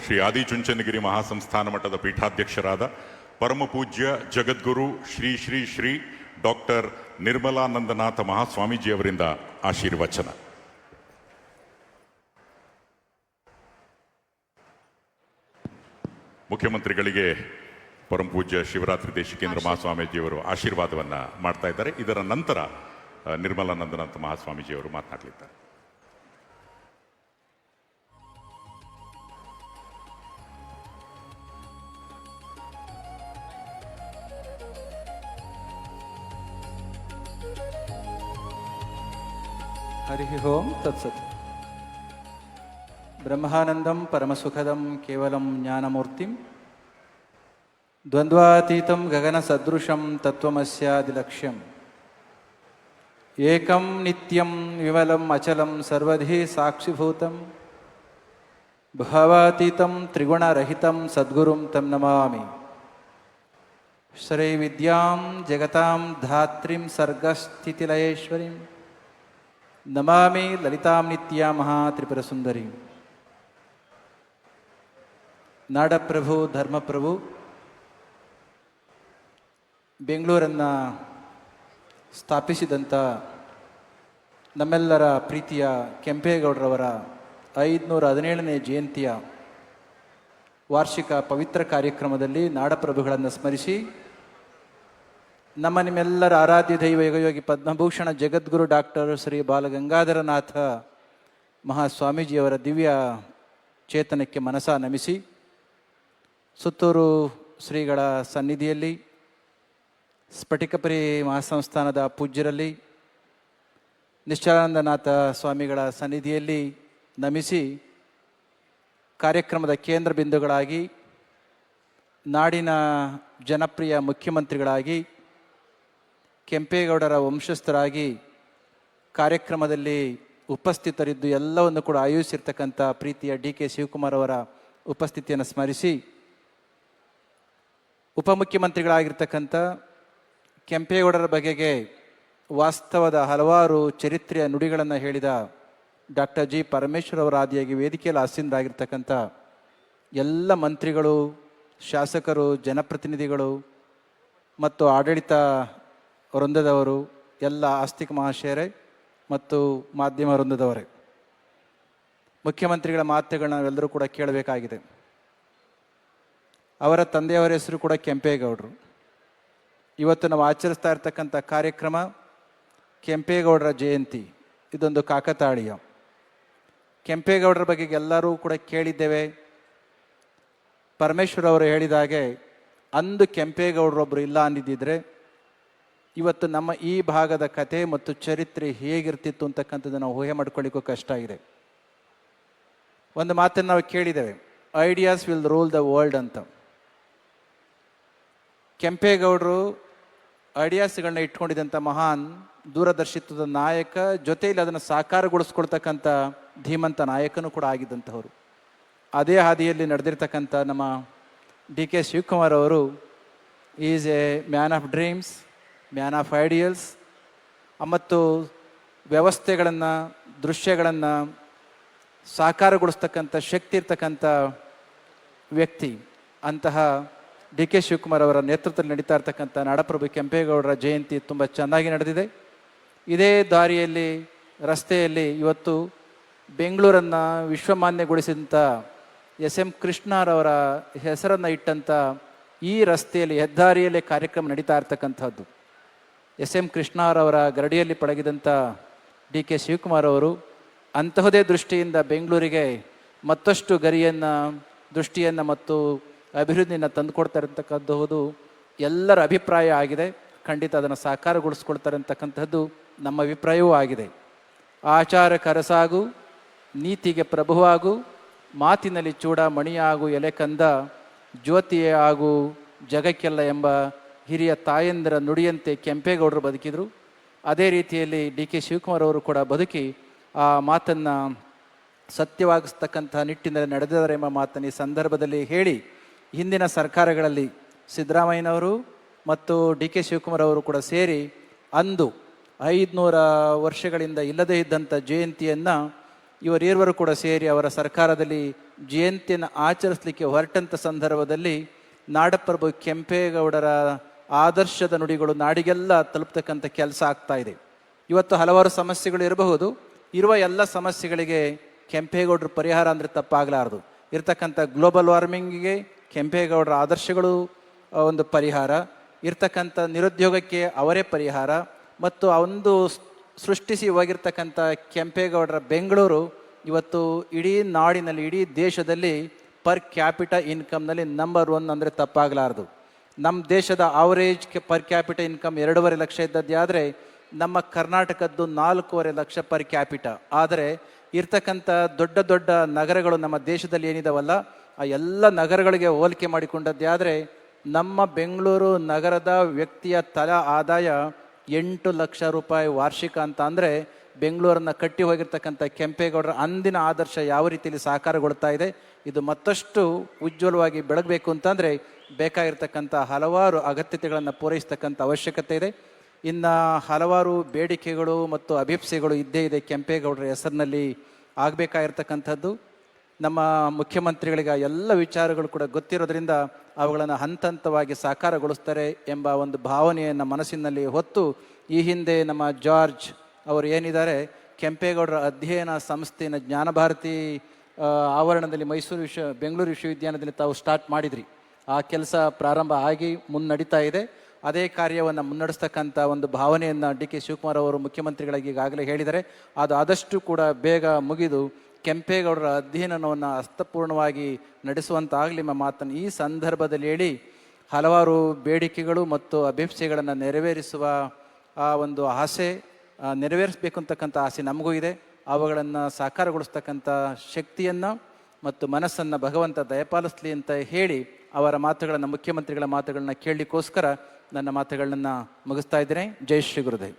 ಶ್ರೀ ಆದಿಚುಂಚನಗಿರಿ ಮಹಾಸಂಸ್ಥಾನ ಮಠದ ಪೀಠಾಧ್ಯಕ್ಷರಾದ ಪರಮಪೂಜ್ಯ ಜಗದ್ಗುರು ಶ್ರೀ ಶ್ರೀ ಶ್ರೀ ಡಾಕ್ಟರ್ ನಿರ್ಮಲಾನಂದನಾಥ ಮಹಾಸ್ವಾಮೀಜಿಯವರಿಂದ ಆಶೀರ್ವಚನ. ಮುಖ್ಯಮಂತ್ರಿಗಳಿಗೆ ಪರಮಪೂಜ್ಯ ಶಿವರಾತ್ರಿ ದೇಶಿಕೇಂದ್ರ ಮಹಾಸ್ವಾಮೀಜಿಯವರು ಆಶೀರ್ವಾದವನ್ನು ಮಾಡ್ತಾ ಇದ್ದಾರೆ. ಇದರ ನಂತರ ನಿರ್ಮಲಾನಂದನಾಥ ಮಹಾಸ್ವಾಮೀಜಿಯವರು ಮಾತನಾಡಲಿದ್ದಾರೆ. ಹರಿ ಓಂ ತತ್ಸತ್. ಬ್ರಹ್ಮಾನಂದಂ ಪರಮಸುಖದಂ ಕೇವಲಂ ಜ್ಞಾನಮೂರ್ತಿಂ ದ್ವಂದ್ವಾತೀತಂ ಗಗನಸದೃಶಂ ತತ್ವಮಸ್ಯಾದಿಲಕ್ಷ್ಯಂ ಏಕಂ ನಿತ್ಯಂ ವಿಮಲಂ ಅಚಲಂ ಸರ್ವಧಿ ಸಾಕ್ಷಿಭೂತಂ ಭಾವಾತೀತಂ ತ್ರಿಗುಣರಹಿತಂ ಸದ್ಗುರುಂ ತಂ ನಮಾಮಿ. ಶ್ರೀ ವಿದ್ಯಾಂ ಜಗತಾಂ ಧಾತ್ರಿಂ ಸರ್ಗಸ್ಥಿತಿಲಯೇಶ್ವರಿಂ ನಮಾಮಿ ಲಲಿತಾಂ ನಿತ್ಯಾ ಮಹಾತ್ರಿಪುರಸುಂದರಿ. ನಾಡಪ್ರಭು ಧರ್ಮಪ್ರಭು ಬೆಂಗಳೂರನ್ನು ಸ್ಥಾಪಿಸಿದಂಥ ನಮ್ಮೆಲ್ಲರ ಪ್ರೀತಿಯ ಕೆಂಪೇಗೌಡರವರ 517ನೇ ಜಯಂತಿಯ ವಾರ್ಷಿಕ ಪವಿತ್ರ ಕಾರ್ಯಕ್ರಮದಲ್ಲಿ ನಾಡಪ್ರಭುಗಳನ್ನು ಸ್ಮರಿಸಿ ನಿಮ್ಮೆಲ್ಲರ ಆರಾಧ್ಯ ದೈವ ಯುಗಯೋಗಿ ಪದ್ಮಭೂಷಣ ಜಗದ್ಗುರು ಡಾಕ್ಟರ್ ಶ್ರೀ ಬಾಲಗಂಗಾಧರನಾಥ ಮಹಾಸ್ವಾಮೀಜಿಯವರ ದಿವ್ಯ ಚೇತನಕ್ಕೆ ಮನಸ ನಮಿಸಿ, ಸುತ್ತೂರು ಶ್ರೀಗಳ ಸನ್ನಿಧಿಯಲ್ಲಿ, ಸ್ಫಟಿಕಪುರಿ ಮಹಾಸಂಸ್ಥಾನದ ಪೂಜ್ಯರಲ್ಲಿ, ನಿಶ್ಚಲಾನಂದನಾಥ ಸ್ವಾಮಿಗಳ ಸನ್ನಿಧಿಯಲ್ಲಿ ನಮಿಸಿ, ಕಾರ್ಯಕ್ರಮದ ಕೇಂದ್ರ ಬಿಂದುಗಳಾಗಿ, ನಾಡಿನ ಜನಪ್ರಿಯ ಮುಖ್ಯಮಂತ್ರಿಗಳಾಗಿ, ಕೆಂಪೇಗೌಡರ ವಂಶಸ್ಥರಾಗಿ ಕಾರ್ಯಕ್ರಮದಲ್ಲಿ ಉಪಸ್ಥಿತರಿದ್ದು ಎಲ್ಲವನ್ನು ಕೂಡ ಆಯೋಜಿಸಿರ್ತಕ್ಕಂಥ ಪ್ರೀತಿಯ ಡಿ.ಕೆ. ಶಿವಕುಮಾರ್ ಅವರ ಉಪಸ್ಥಿತಿಯನ್ನು ಸ್ಮರಿಸಿ, ಉಪಮುಖ್ಯಮಂತ್ರಿಗಳಾಗಿರ್ತಕ್ಕಂಥ ಕೆಂಪೇಗೌಡರ ಬಗೆಗೆ ವಾಸ್ತವದ ಹಲವಾರು ಚರಿತ್ರೆಯ ನುಡಿಗಳನ್ನು ಹೇಳಿದ ಡಾಕ್ಟರ್ ಜಿ. ಪರಮೇಶ್ವರ್ ಅವರ ಆದಿಯಾಗಿ ವೇದಿಕೆಯಲ್ಲಿ ಆಸೀನರಾಗಿರ್ತಕ್ಕಂಥ ಎಲ್ಲ ಮಂತ್ರಿಗಳು, ಶಾಸಕರು, ಜನಪ್ರತಿನಿಧಿಗಳು ಮತ್ತು ಆಡಳಿತ ವೃಂದದವರು, ಎಲ್ಲ ಆಸ್ತಿಕ ಮಹಾಶಯರೇ ಮತ್ತು ಮಾಧ್ಯಮ ವೃಂದದವರೇ, ಮುಖ್ಯಮಂತ್ರಿಗಳ ಮಾತುಗಳನ್ನ ನಾವೆಲ್ಲರೂ ಕೂಡ ಕೇಳಬೇಕಾಗಿದೆ. ಅವರ ತಂದೆಯವರ ಹೆಸರು ಕೂಡ ಕೆಂಪೇಗೌಡರು. ಇವತ್ತು ನಾವು ಆಚರಿಸ್ತಾ ಇರ್ತಕ್ಕಂಥ ಕಾರ್ಯಕ್ರಮ ಕೆಂಪೇಗೌಡರ ಜಯಂತಿ. ಇದೊಂದು ಕಾಕತಾಳೀಯ. ಕೆಂಪೇಗೌಡರ ಬಗ್ಗೆ ಎಲ್ಲರೂ ಕೂಡ ಕೇಳಿದ್ದೇವೆ. ಪರಮೇಶ್ವರ್ ಅವರು ಹೇಳಿದಾಗೆ, ಅಂದು ಕೆಂಪೇಗೌಡರೊಬ್ಬರು ಇಲ್ಲ ಅಂದಿದ್ದರೆ ಇವತ್ತು ನಮ್ಮ ಈ ಭಾಗದ ಕತೆ ಮತ್ತು ಚರಿತ್ರೆ ಹೇಗಿರ್ತಿತ್ತು ಅಂತಕ್ಕಂಥದ್ದು ನಾವು ಊಹೆ ಮಾಡ್ಕೊಳ್ಳಿಕ್ಕೂ ಕಷ್ಟ ಇದೆ. ಒಂದು ಮಾತನ್ನು ನಾವು ಕೇಳಿದ್ದೇವೆ, ideas will rule the world ಅಂತ. ಕೆಂಪೇಗೌಡರು ಐಡಿಯಾಸ್ಗಳನ್ನ ಇಟ್ಕೊಂಡಿದ್ದಂಥ ಮಹಾನ್ ದೂರದರ್ಶಿತ್ವದ ನಾಯಕ, ಜೊತೆಯಲ್ಲಿ ಅದನ್ನು ಸಾಕಾರಗೊಳಿಸ್ಕೊಳ್ತಕ್ಕಂಥ ಧೀಮಂತ ನಾಯಕನೂ ಕೂಡ ಆಗಿದ್ದಂಥವರು. ಅದೇ ಹಾದಿಯಲ್ಲಿ ನಡೆದಿರ್ತಕ್ಕಂಥ ನಮ್ಮ ಡಿ.ಕೆ. ಶಿವಕುಮಾರ್ ಅವರು is A man of dreams, man of ideals ಮತ್ತು ವ್ಯವಸ್ಥೆಗಳನ್ನು, ದೃಶ್ಯಗಳನ್ನು ಸಾಕಾರಗೊಳಿಸ್ತಕ್ಕಂಥ ಶಕ್ತಿ ಇರ್ತಕ್ಕಂಥ ವ್ಯಕ್ತಿ. ಅಂತಹ ಡಿ.ಕೆ. ಶಿವಕುಮಾರ್ ಅವರ ನೇತೃತ್ವದಲ್ಲಿ ನಡೀತಾ ಇರ್ತಕ್ಕಂಥ ನಾಡಪ್ರಭು ಕೆಂಪೇಗೌಡರ ಜಯಂತಿ ತುಂಬ ಚೆನ್ನಾಗಿ ನಡೆದಿದೆ. ಇದೇ ದಾರಿಯಲ್ಲಿ, ರಸ್ತೆಯಲ್ಲಿ ಇವತ್ತು ಬೆಂಗಳೂರನ್ನು ವಿಶ್ವಮಾನ್ಯಗೊಳಿಸಿದಂಥ ಎಸ್.ಎಂ. ಕೃಷ್ಣರವರ ಹೆಸರನ್ನು ಇಟ್ಟಂಥ ಈ ರಸ್ತೆಯಲ್ಲಿ, ಹೆದ್ದಾರಿಯಲ್ಲೇ ಕಾರ್ಯಕ್ರಮ ನಡೀತಾ ಇರ್ತಕ್ಕಂಥದ್ದು. ಎಸ್.ಎಂ. ಕೃಷ್ಣರವರ ಗರಡಿಯಲ್ಲಿ ಪಳಗಿದಂಥ ಡಿ.ಕೆ. ಶಿವಕುಮಾರ್ ಅವರು ಅಂತಹದೇ ದೃಷ್ಟಿಯಿಂದ ಬೆಂಗಳೂರಿಗೆ ಮತ್ತಷ್ಟು ಗರಿಯನ್ನು, ದೃಷ್ಟಿಯನ್ನು ಮತ್ತು ಅಭಿವೃದ್ಧಿಯನ್ನು ತಂದುಕೊಡ್ತಾ ಇರತಕ್ಕಂಥದ್ದು ಎಲ್ಲರ ಅಭಿಪ್ರಾಯ ಆಗಿದೆ. ಖಂಡಿತ ಅದನ್ನು ಸಾಕಾರಗೊಳಿಸ್ಕೊಳ್ತಾರೆ ಅಂತಕ್ಕಂಥದ್ದು ನಮ್ಮ ಅಭಿಪ್ರಾಯವೂ ಆಗಿದೆ. ಆಚಾರ ಕರಸಾಗು, ನೀತಿಗೆ ಪ್ರಭುವಾಗು, ಮಾತಿನಲ್ಲಿ ಚೂಡಾಮಣಿಯಾಗು, ಎಲೆ ಕಂದ ಜ್ಯೋತಿಯೇ ಆಗು ಜಗಕ್ಕೆಲ್ಲ ಎಂಬ ಹಿರಿಯ ತಾಯಂದಿರ ನುಡಿಯಂತೆ ಕೆಂಪೇಗೌಡರು ಬದುಕಿದರು. ಅದೇ ರೀತಿಯಲ್ಲಿ ಡಿ.ಕೆ. ಶಿವಕುಮಾರ್ ಅವರು ಕೂಡ ಬದುಕಿ ಆ ಮಾತನ್ನು ಸತ್ಯವಾಗಿಸ್ತಕ್ಕಂಥ ನಿಟ್ಟಿನಲ್ಲಿ ನಡೆದಿದ್ದಾರೆ ಎಂಬ ಮಾತನ್ನು ಈ ಸಂದರ್ಭದಲ್ಲಿ ಹೇಳಿ, ಹಿಂದಿನ ಸರ್ಕಾರಗಳಲ್ಲಿ ಸಿದ್ದರಾಮಯ್ಯನವರು ಮತ್ತು ಡಿ.ಕೆ. ಶಿವಕುಮಾರ್ ಅವರು ಕೂಡ ಸೇರಿ ಅಂದು 500 ವರ್ಷಗಳಿಂದ ಇಲ್ಲದೇ ಇದ್ದಂಥ ಜಯಂತಿಯನ್ನು ಇವರೀರ್ವರು ಕೂಡ ಸೇರಿ ಅವರ ಸರ್ಕಾರದಲ್ಲಿ ಜಯಂತಿಯನ್ನು ಆಚರಿಸಲಿಕ್ಕೆ ಹೊರಟಂಥ ಸಂದರ್ಭದಲ್ಲಿ ನಾಡಪ್ರಭು ಕೆಂಪೇಗೌಡರ ಆದರ್ಶದ ನುಡಿಗಳು ನಾಡಿಗೆಲ್ಲ ತಲುಪ್ತಕ್ಕಂಥ ಕೆಲಸ ಆಗ್ತಾ ಇದೆ. ಇವತ್ತು ಹಲವಾರು ಸಮಸ್ಯೆಗಳು ಇರಬಹುದು. ಇರುವ ಎಲ್ಲ ಸಮಸ್ಯೆಗಳಿಗೆ ಕೆಂಪೇಗೌಡರ ಪರಿಹಾರ ಅಂದರೆ ತಪ್ಪಾಗಲಾರದು. ಇರ್ತಕ್ಕಂಥ ಗ್ಲೋಬಲ್ ವಾರ್ಮಿಂಗಿಗೆ ಕೆಂಪೇಗೌಡರ ಆದರ್ಶಗಳು ಒಂದು ಪರಿಹಾರ, ಇರ್ತಕ್ಕಂಥ ನಿರುದ್ಯೋಗಕ್ಕೆ ಅವರೇ ಪರಿಹಾರ, ಮತ್ತು ಒಂದು ಸೃಷ್ಟಿಸಿ ಹೋಗಿರ್ತಕ್ಕಂಥ ಕೆಂಪೇಗೌಡರ ಬೆಂಗಳೂರು ಇವತ್ತು ಇಡೀ ನಾಡಿನಲ್ಲಿ, ಇಡೀ ದೇಶದಲ್ಲಿ ಪರ್ ಕ್ಯಾಪಿಟ ಇನ್ಕಮ್ನಲ್ಲಿ ನಂಬರ್ 1 ಅಂದರೆ ತಪ್ಪಾಗಲಾರದು. ನಮ್ಮ ದೇಶದ average per capita income 2.5 lakh ಇದ್ದದ್ದೇ ನಮ್ಮ ಕರ್ನಾಟಕದ್ದು 4.5 ಲಕ್ಷ ಪರ್ ಕ್ಯಾಪಿಟ. ಆದರೆ ಇರ್ತಕ್ಕಂಥ ದೊಡ್ಡ ದೊಡ್ಡ ನಗರಗಳು ನಮ್ಮ ದೇಶದಲ್ಲಿ ಏನಿದಾವಲ್ಲ, ಆ ಎಲ್ಲ ನಗರಗಳಿಗೆ ಹೋಲಿಕೆ ಮಾಡಿಕೊಂಡದ್ದೇ ನಮ್ಮ ಬೆಂಗಳೂರು ನಗರದ ವ್ಯಕ್ತಿಯ ತಲಾ ಆದಾಯ 8 ಲಕ್ಷ ರೂಪಾಯಿ ವಾರ್ಷಿಕ ಅಂತ ಅಂದರೆ ಬೆಂಗಳೂರನ್ನು ಕಟ್ಟಿ ಹೋಗಿರ್ತಕ್ಕಂಥ ಕೆಂಪೇಗೌಡರ ಅಂದಿನ ಆದರ್ಶ ಯಾವ ರೀತಿಯಲ್ಲಿ ಸಾಕಾರಗೊಳ್ತಾ ಇದೆ, ಇದು ಮತ್ತಷ್ಟು ಉಜ್ವಲವಾಗಿ ಬೆಳಗಬೇಕು ಅಂತಂದರೆ ಬೇಕಾಗಿರ್ತಕ್ಕಂಥ ಹಲವಾರು ಅಗತ್ಯತೆಗಳನ್ನು ಪೂರೈಸ್ತಕ್ಕಂಥ ಅವಶ್ಯಕತೆ ಇದೆ. ಇನ್ನು ಹಲವಾರು ಬೇಡಿಕೆಗಳು ಮತ್ತು ಅಭಿಪ್ಸೆಗಳು ಇದ್ದೇ ಇದೆ ಕೆಂಪೇಗೌಡರ ಹೆಸರಿನಲ್ಲಿ ಆಗಬೇಕಾಗಿರ್ತಕ್ಕಂಥದ್ದು. ನಮ್ಮ ಮುಖ್ಯಮಂತ್ರಿಗಳಿಗೆ ಎಲ್ಲ ವಿಚಾರಗಳು ಕೂಡ ಗೊತ್ತಿರೋದ್ರಿಂದ ಅವುಗಳನ್ನು ಹಂತ ಹಂತವಾಗಿ ಸಾಕಾರಗೊಳಿಸ್ತಾರೆ ಎಂಬ ಒಂದು ಭಾವನೆಯನ್ನು ಮನಸ್ಸಿನಲ್ಲಿ ಹೊತ್ತು ಈ ಹಿಂದೆ ನಮ್ಮ ಜಾರ್ಜ್ ಅವರು ಏನಿದ್ದಾರೆ ಕೆಂಪೇಗೌಡರ ಅಧ್ಯಯನ ಸಂಸ್ಥೆಯನ್ನು ಜ್ಞಾನಭಾರತಿ ಆವರಣದಲ್ಲಿ ಬೆಂಗಳೂರು ವಿಶ್ವವಿದ್ಯಾಲಯದಲ್ಲಿ ತಾವು ಸ್ಟಾರ್ಟ್ ಮಾಡಿದ್ರಿ. ಆ ಕೆಲಸ ಪ್ರಾರಂಭ ಆಗಿ ಮುನ್ನಡೀತಾ ಇದೆ. ಅದೇ ಕಾರ್ಯವನ್ನು ಮುನ್ನಡೆಸ್ತಕ್ಕಂಥ ಒಂದು ಭಾವನೆಯನ್ನು ಡಿ ಕೆ ಶಿವಕುಮಾರ್ ಅವರು ಮುಖ್ಯಮಂತ್ರಿಗಳಿಗೆ ಈಗಾಗಲೇ ಹೇಳಿದ್ದಾರೆ. ಅದು ಆದಷ್ಟು ಕೂಡ ಬೇಗ ಮುಗಿದು ಕೆಂಪೇಗೌಡರ ಅಧ್ಯಯನವನ್ನು ಅರ್ಥಪೂರ್ಣವಾಗಿ ನಡೆಸುವಂತಾಗಲಿ ಎಂಬ ಮಾತನ್ನು ಈ ಸಂದರ್ಭದಲ್ಲಿ ಹೇಳಿ, ಹಲವಾರು ಬೇಡಿಕೆಗಳು ಮತ್ತು ಅಭಿಪ್ಸೆಗಳನ್ನು ನೆರವೇರಿಸುವ ಆ ಒಂದು ಆಸೆ, ನೆರವೇರಿಸಬೇಕು ಅಂತಕ್ಕಂಥ ಆಸೆ ನಮಗೂ ಇದೆ. ಅವುಗಳನ್ನು ಸಾಕಾರಗೊಳಿಸ್ತಕ್ಕಂಥ ಶಕ್ತಿಯನ್ನು ಮತ್ತು ಮನಸ್ಸನ್ನು ಭಗವಂತ ದಯಪಾಲಿಸಲಿ ಅಂತ ಹೇಳಿ ಅವರ ಮಾತುಗಳನ್ನು, ಮುಖ್ಯಮಂತ್ರಿಗಳ ಮಾತುಗಳನ್ನ ಕೇಳಲಿಕ್ಕೋಸ್ಕರ ನನ್ನ ಮಾತುಗಳನ್ನು ಮುಗಿಸ್ತಾ ಇದ್ದೇನೆ. ಜೈ ಶ್ರೀ ಗುರುದೇವ್.